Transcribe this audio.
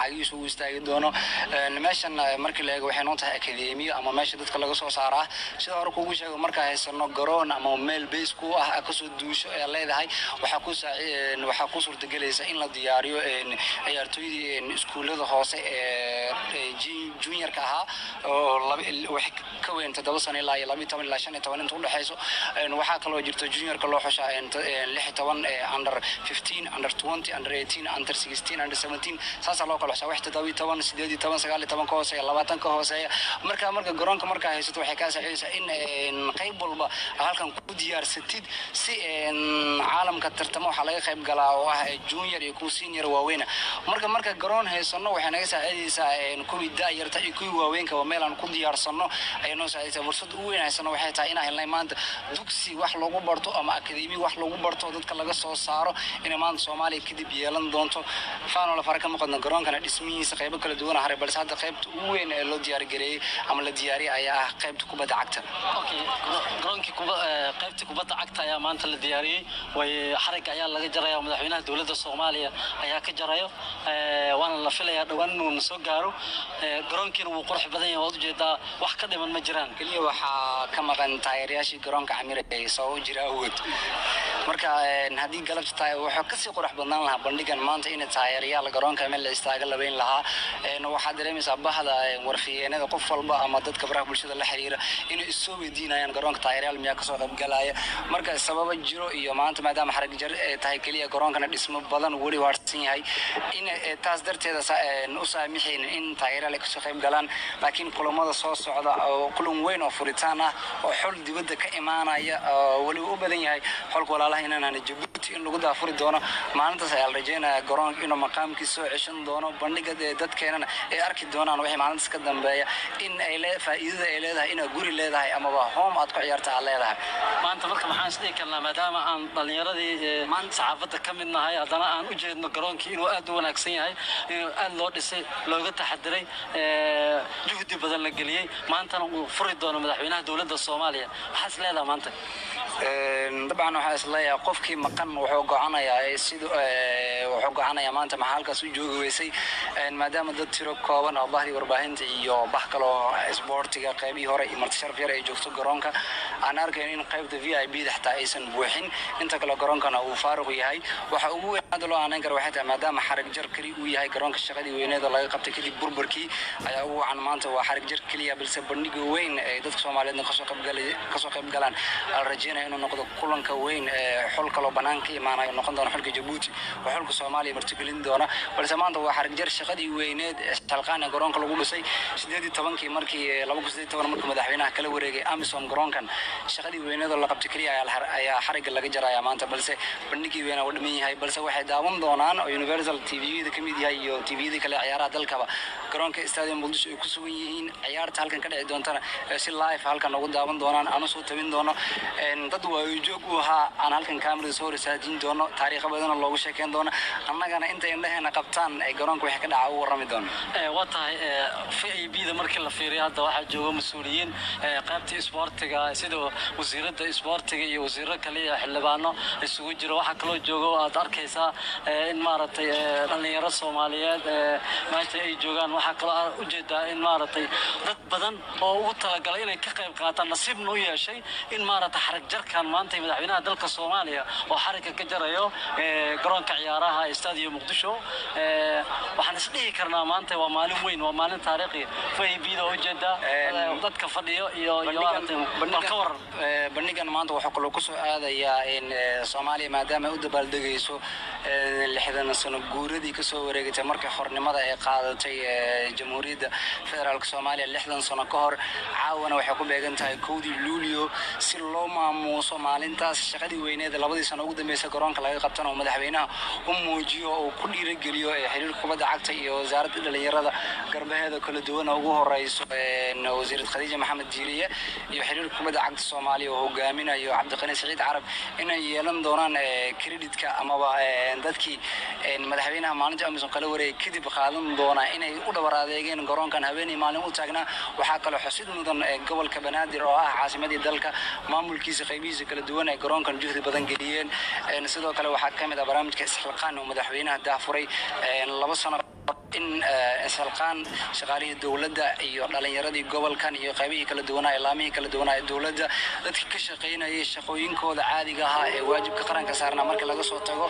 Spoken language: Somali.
cagiisu u istaagi doono meeshan markii la eego waxay noo tahay akademiya ama meesha dadka laga soo saaraa sida hore kugu sheego marka haysano garoon ama meel base ku ah ka soo duusho ee leedahay waxa ku suurtagelaysa in la diyaariyo ciyaartooydii iskuulada hoose ee juniorka ahaa oo wax ka weyn 7 sano ilaa 12 ilaa 15 inta u dhaxayso waxa kale oo jirto juniorka loo xushaa 16 under 15 under 20 under 18 under 16 under 17 saasa loo kala xushaa wax 17 18 19 ka hooseeya 20 ka hooseeya marka garoonka marka haysato waxay ka saacidaysaa in qayb walba halkan ku diyaarsatid si caalamka tartamo waxa laga qayb galaa oo ah junior iyo ku senior waaweyn marka garoon haysano waxay naga saacidaysaa kuwi daayarta iyo kuwi waaweynka oo meel aan ku diyaarsano ay noo saacidaysaa fursad u weyn haysano waxay tahay in helnay maanta dugsi wax lagu barto ama akademi wax lagu barto dadka laga soo saaro in maanta Soomaaliya kadib yeelan doonto faano la farka maqadna garoonkana dhismihiisa qayb kala duwan haray balse hadda qaybta ugu weyn ee loo diyaar gareeyay ama la diyaariyay ayaa ah qaybta kubadda cagta garoonkii qaybta kubadda cagta ayaa maanta la diyaariyay way xarig ayaa laga jarayaa madaxweynaha dawladda Soomaaliya ayaa ka jarayo waana la filayaa dhawaan inuu soo gaaro garoonkiina wuu qurux badan yahay oo ujeedaa wax ka dhiman ma jiraan kaliya waxa ka maqan taageerayaashii garoonka Camira ee soo jira awood marka hadii galabta tahay waxa ka sii qurux badnaan lahaa bandhigan maanta in taageerayaal garoonka meel la istaaga labeyn lahaa waxa dareemaysaa bahda warfiyeenada qof walba ama dadka baraha bulshada la xiriira inay soo weydiinayaan garoonka taageerayaal miyaa ka soo qayb galaya marka sabab jiro iyo maanta maadaama xarag jar tahay kaliya garoonkana dhismo badan wali waarsan yahay in taas darteeda u saamixeen in taageerayaal ka soo qayb galaan laakiin kulamada soo socda oo kulan weyn oo furitaan ah oo xul dibadda ka imaanaya wali u badan yahay xulka walaalaha inaan Djibouti in lagu daafuri doono maalintaas ayaa la rajeynayaa garoonka inuu maqaamkiisa soo ceshan doono bandhiga dadkeenana ay arki doonaan wixii maalintaas ka dambeeya in ay faa'iidada ay leedahay in guri leedahay ama home aad ku ciyaarta aad leedahay maanta marka maxaan isdhihi karnaa maadaama aan dhalinyaradii maanta saxaafadda ka mid nahay haddana aan u jeedno garoonkii inuu aad u wanaagsan yahay inuu aad loo dhisay looga taxadiray juhdi badan la geliyay maantana uu furi doono madaxweynaha dawladda Soomaaliya waxaa is leedahay maanta dabcan waxa isleeyahay qofkii maqan wuxuu go'aanayaa maanta maxalkaas u joogi weysay maadaama dad tiro kooban oo bahdi warbaahinta iyo bah kale oo sportiga qaybii hore iyo marti sharaf yar ay joogto garoonka aan arkayn in qaybta VIP xataa aysan buuxin inta kale garoonkana uu faaruq yahay waxa ugu weyn hadda loo aanan karo waxay tahay maadaama xarig jar kali uu yahay garoonka shaqadii weyneed laga qabtay kadib burburkii ayaa ugu wacan maanta waa xarig jar kaliya balse bandhiga weyn ee dadka Soomaaliyeed ka soo qayb galaan rajeenaya inuu noqdo kulanka weyn xul kale banaanka imaanayo noqon doona xulka Djibouti oo xulka Soomaaliya martigelin doona balse maanta waa xarig jar shaqadii weyneed halqaana garoonka lagu dhisay 18 markii 2018 markii madaxweynaha kala wareegay Amisom garoonkan shaqadii weyneed oo la qabtay kaliya ayaa xarig laga jarayaa maanta balse bandhigii weyn oo dhameeyay yahay balse waxay daawan doonaan oo Universal TV-da kamid yahay iyo TV-da kale ciyaaraha dalkaba garoonka Stadium Muqdisho ay ku sugan yihiin ciyaarta halkan ka dhici doontana si live halkan ugu daawan doonaan aanu soo tabin doono dad waa joog u ahaa aan halkan kaamira soo risaadin doono taariikh badan loogu sheekeen doono annagana inta indhaheena qabtaan ay garoonka wax ka dhaca u warami doono waa tahay VIP-da markii la fiiriyo hadda waxa jooga mas'uuliyiin qaybta sportiga sida wasiirada sportiga iyo wasiirada kale xildhibaano isugu jira waxa kale oo jooga aad arkaysaa in maaragtay dhalinyaro Soomaaliyeed maanta ay joogaan waxa kale oo u jeedaa in maaragtay dad badan oo ugu talagalay inay ka qayb qaataan nasiibna u yeeshay in maaragtay xarig jarkan maanta madaxweynaha dalka Soomaaliya oo xariga ka jarayo garoonka ciyaaraha Stadium Muqdisho waxaan isdhihi karnaa maanta waa maalin weyn waa maalin taariikhi VIP-da oo jeeda dadka fadhiyo iyo bandhigan maanta waxa kale ku soo aadayaa in Soomaaliya maadaama u dabaaldegayso 60 sano guuradii ka soo wareegtay markii xornimada ay qaadatay Jamhuuriyadda Federaalka Soomaaliya 60 sano ka hor caawana waxay ku beegan tahay 1 Luulyo si loo maamuuso maalintaas shaqadii weyneed labadii sano ugu dambeysay garoonka laga qabtay oo madaxweynaha u muujiyo oo ku dhiirigeliyo xiriirka kubadda cagta iyo wasaaradda dhalinyarada garbaheeda kala duwan ugu horeyso wasiirad Khadija Maxamed Diiriye iyo xiriirka kubadda cagta Soomaaliya oo hogaaminayo Cabdiqani Saciid Carab inay yeelan doonaan credit-ka ama dadkii madaxweynaha maalinta Amisom kala wareegay kadib qaadan doona inay u dhabar adeegeen garoonkan habeenii maalin u taagnaa waxa kale xusid mudan gobolka Banaadir oo ah caasimadii dalka maamulkiisa qaybihiisa kala duwan ee garoonkan juhdi badan geliyeen sidoo kale waxa kamid ah barnaamijka isxilqaan oo madaxweynaha daafuray 2 sano in ishalqaan shaqaalihii dowladda iyo dhalinyaradii gobolkan iyo qaybihii kala duwanaa ilaamihii kala duwanaa dowladda dadkii ka shaqaynayay shaqooyinkooda caadiga ahaa ee waajibka qaranka saarnaa marka laga soo tago